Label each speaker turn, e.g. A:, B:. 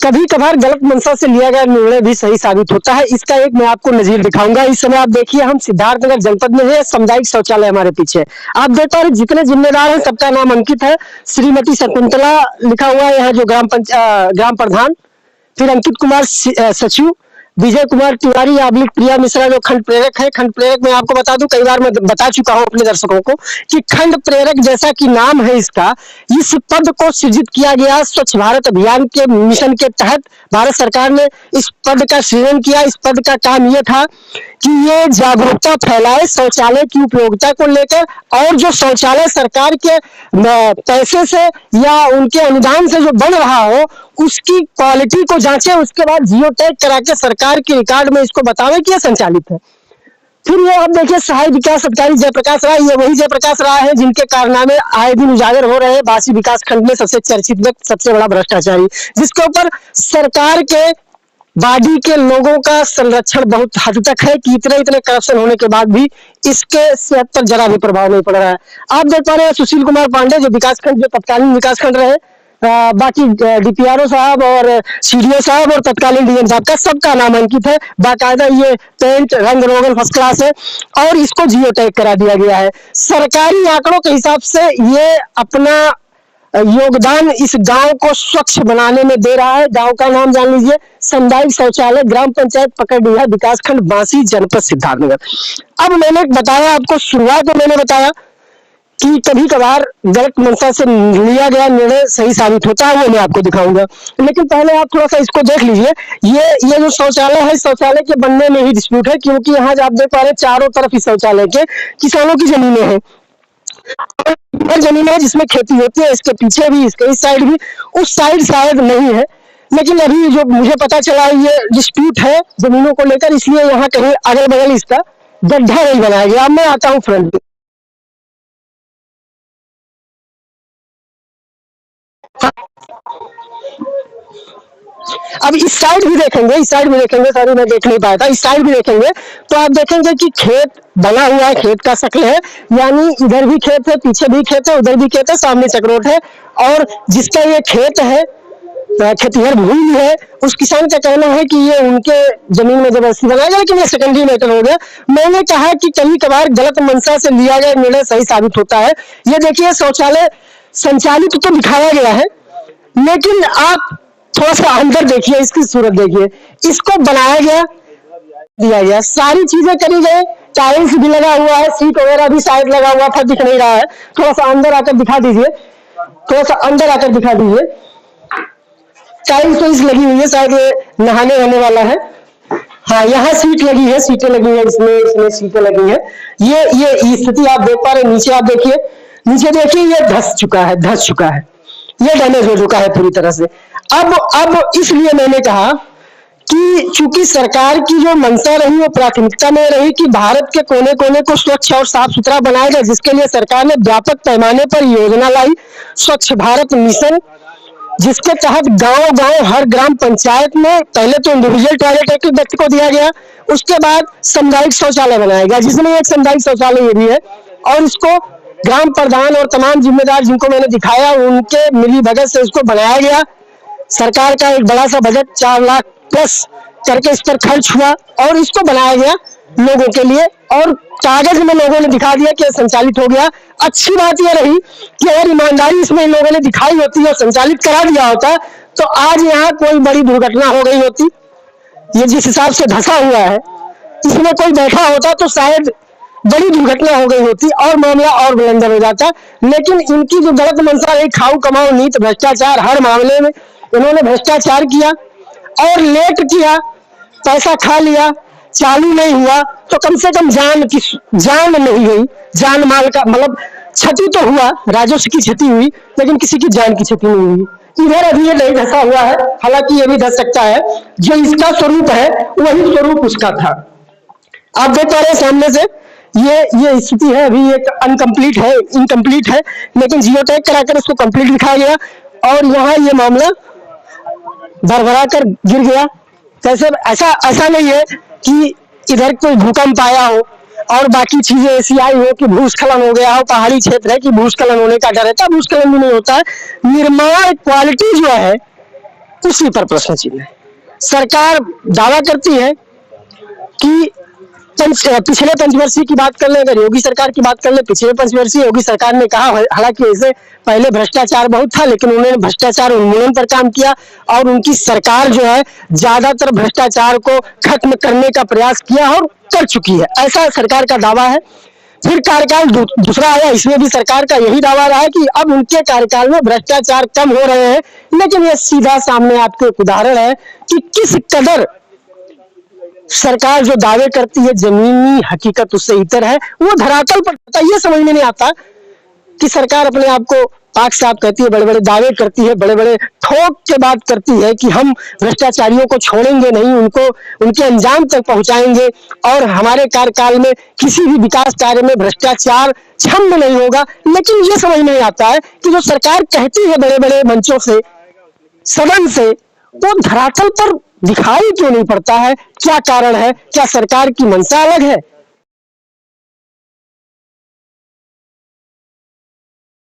A: कभी कभार गलत मंशा से लिया गया निर्णय भी सही साबित होता है। इसका एक मैं आपको नजीर दिखाऊंगा। इस समय आप देखिए, हम सिद्धार्थनगर जनपद में है, सामुदायिक शौचालय हमारे पीछे। आप देख पा रहे जितने जिम्मेदार हैं सबका नाम अंकित है। श्रीमती शकुंतला लिखा हुआ है यहाँ, जो ग्राम प्रधान, फिर अंकित कुमार सचिव, विजय कुमार तिवारी आबलिक प्रिया मिश्रा जो खंड प्रेरक है। खंड प्रेरक मैं आपको बता दूं, कई बार मैं बता चुका हूं अपने दर्शकों को कि खंड प्रेरक जैसा कि नाम है इसका, इस पद को सृजित किया गया स्वच्छ भारत अभियान के मिशन के तहत। भारत सरकार ने इस पद का सृजन किया। इस पद का काम यह था कि ये जागरूकता फैलाए शौचालय की उपयोगिता को लेकर, और जो शौचालय सरकार के पैसे से या उनके अनुदान से जो बन रहा हो उसकी क्वालिटी को जांचे, उसके बाद जियो टैग करा के सरकार के रिकॉर्ड में इसको बतावे कि यह संचालित है। फिर ये आप देखिए, सहायक विकास अधिकारी जयप्रकाश राय, ये वही जयप्रकाश राय है जिनके कारनामे आए दिन उजागर हो रहे हैं। बासी विकास खंड में सबसे चर्चित व्यक्ति, सबसे बड़ा भ्रष्टाचारी, जिसके ऊपर सरकार के बाडी के लोगों का संरक्षण बहुत हद तक है कि इतने करप्शन होने के बाद भी इसके सेहत पर जरा भी प्रभाव नहीं पड़ रहा है। आप देख पा रहे हैं सुशील कुमार पांडे, जो विकासखंड, जो तत्कालीन विकासखंड रहे, बाकी डीपीआरओ साहब और सीडीओ साहब और तत्कालीन डीएम साहब का सबका नाम अंकित है। बाकायदा ये पेंट रंग रोगन फर्स्ट क्लास है और इसको जियो टैग करा दिया गया है। सरकारी आंकड़ों के हिसाब से ये अपना योगदान इस गांव को स्वच्छ बनाने में दे रहा है। गांव का नाम जान लीजिए, सामुदायिक शौचालय, ग्राम पंचायत पकड़िया, विकासखंड बांसी, जनपद सिद्धार्थनगर। अब मैंने बताया आपको, शुरुआत में मैंने बताया कि कभी कभार गलत मंशा से लिया गया निर्णय सही साबित होता है, वो मैं आपको दिखाऊंगा। लेकिन पहले आप थोड़ा सा इसको देख लीजिए। ये जो शौचालय है, शौचालय के बनने में ही डिस्प्यूट है, क्योंकि यहाँ आप देख पा रहे चारों तरफ इस शौचालय के किसानों की जमीनें हैं, जमीन है जिसमें खेती होती है। इसके पीछे भी, इसके इस साइड भी, उस साइड शायद नहीं है, लेकिन अभी जो मुझे पता चला ये डिस्प्यूट है जमीनों को लेकर, इसलिए यहाँ कहीं अगल बगल इसका गड्ढा नहीं बनाया गया। अब मैं आता हूँ फ्रंट पे। अब इस साइड भी देखेंगे, इस साइड भी देखेंगे, सॉरी मैं देख नहीं पाया था, इस साइड भी देखेंगे तो आप देखेंगे कि खेत बना हुआ है, खेत का शक्ल है, यानी इधर भी खेत है, पीछे भी खेत है, उधर भी खेत है, सामने चक्रोट है, और जिसका ये खेत है, खेतिहर भूमि है, उस किसान का कहना है कि ये उनके जमीन में जबरदस्ती बनाया गया, लेकिन ये सेकेंडरी मैटर हो गया। मैंने कहा कि कभी कभार गलत मंशा से लिया गया निर्णय सही साबित होता है। ये देखिए, शौचालय संचालित तो दिखाया गया है, लेकिन आप थोड़ा सा अंदर देखिए, इसकी सूरत देखिए, इसको बनाया गया, दिया गया, सारी चीजें करी गई, टाइल्स भी लगा हुआ है, सीट वगैरह भी शायद लगा हुआ था, दिख नहीं रहा है। थोड़ा सा अंदर आकर दिखा दीजिए, थोड़ा सा अंदर आकर दिखा दीजिए। टाइल्स तो इस लगी हुई है, शायद ये नहाने रहने वाला है। हाँ, यहाँ सीट लगी है, सीटें लगी है, इसमें सीटें लगी है। ये स्थिति आप देख पा रहे हैं। नीचे आप देखिए, नीचे देखिए, ये धस चुका है, ये डैमेज हो चुका है पूरी तरह से। अब इसलिए मैंने कहा कि चूंकि सरकार की जो मंशा रही, वो प्राथमिकता में रही कि भारत के कोने कोने को स्वच्छ और साफ सुथरा बनाया जाए, जिसके लिए सरकार ने व्यापक पैमाने पर योजना लाई, स्वच्छ भारत मिशन, जिसके तहत गांव हर ग्राम पंचायत में पहले तो इंडिविजुअल टॉयलेट एक व्यक्ति को दिया गया, उसके बाद सामुदायिक शौचालय बनाया गया, जिसमें एक सामुदायिक शौचालय ये भी है, और इसको ग्राम प्रधान और तमाम जिम्मेदार जिनको मैंने दिखाया उनके मिली भगत से इसको बनाया गया। सरकार का एक बड़ा सा बजट 4 लाख प्लस करके इस पर खर्च हुआ और इसको बनाया गया लोगों के लिए, और कागज में लोगों ने दिखा दिया कि संचालित हो गया। अच्छी बात यह रही कि अगर ईमानदारी इसमें इन लोगों ने दिखाई होती और संचालित करा दिया होता तो आज यहाँ कोई बड़ी दुर्घटना हो गई होती। ये जिस हिसाब से धंसा हुआ है, इसमें कोई बैठा होता तो शायद बड़ी दुर्घटना हो गई होती और मामला और बुलंदर हो जाता। लेकिन इनकी जो गलत मंशा रही, खाऊ कमाऊ नीत, भ्रष्टाचार, हर मामले में इन्होंने भ्रष्टाचार किया और लेट किया, पैसा खा लिया, चालू नहीं हुआ तो कम से कम जान नहीं गई, जान माल का मतलब क्षति तो हुआ, राजस्व की क्षति हुई, लेकिन किसी की जान की क्षति नहीं हुई। इधर अभी ये नहीं धंसा हुआ है, हालांकि ये भी धंस सकता है, जो इसका स्वरूप है वही स्वरूप उसका था। आप देख पा रहे हैं सामने से, ये स्थिति है, अभी एक इनकम्प्लीट है, लेकिन जियो टैग कराकर इसको कंप्लीट दिखाया गया और यहाँ ये मामला भरभरा कर गिर गया। कैसे? ऐसा नहीं है कि इधर कोई भूकंप आया हो और बाकी चीजें ऐसी आई हो कि भूस्खलन हो गया हो, पहाड़ी क्षेत्र है कि भूस्खलन होने का डर रहता है, भूस्खलन भी नहीं होता है। निर्माण क्वालिटी जो है उसी पर प्रश्न चिन्ह है। सरकार दावा करती है कि पिछले पंचवर्षीय की बात कर ले, अगर योगी सरकार की बात कर ले, पिछले पंचवर्षीय योगी सरकार ने कहा, हालांकि ऐसे पहले भ्रष्टाचार बहुत था, लेकिन उन्होंने भ्रष्टाचार उन्मूलन पर काम किया और उनकी सरकार जो है ज्यादातर भ्रष्टाचार को खत्म करने का प्रयास किया और कर चुकी है, ऐसा सरकार का दावा है। फिर कार्यकाल दूसरा आया, इसमें भी सरकार का यही दावा रहा है कि अब उनके कार्यकाल में भ्रष्टाचार कम हो रहे हैं, लेकिन यह सीधा सामने आपको एक उदाहरण है कि किस कदर सरकार जो दावे करती है जमीनी हकीकत उससे इतर है, वो धरातल पर ये समझ में नहीं आता कि सरकार अपने आप को पाक साफ कहती है, बड़े बड़े दावे करती है, बड़े बड़े ठोक के बात करती है कि हम भ्रष्टाचारियों को छोड़ेंगे नहीं, उनको उनके अंजाम तक पहुंचाएंगे और हमारे कार्यकाल में किसी भी विकास कार्य में भ्रष्टाचार क्षम्य नहीं होगा। लेकिन ये समझ नहीं आता है कि जो सरकार कहती है बड़े बड़े मंचों से, सदन से, वो धरातल पर दिखाई क्यों नहीं पड़ता है? क्या कारण है? क्या सरकार की मंशा अलग है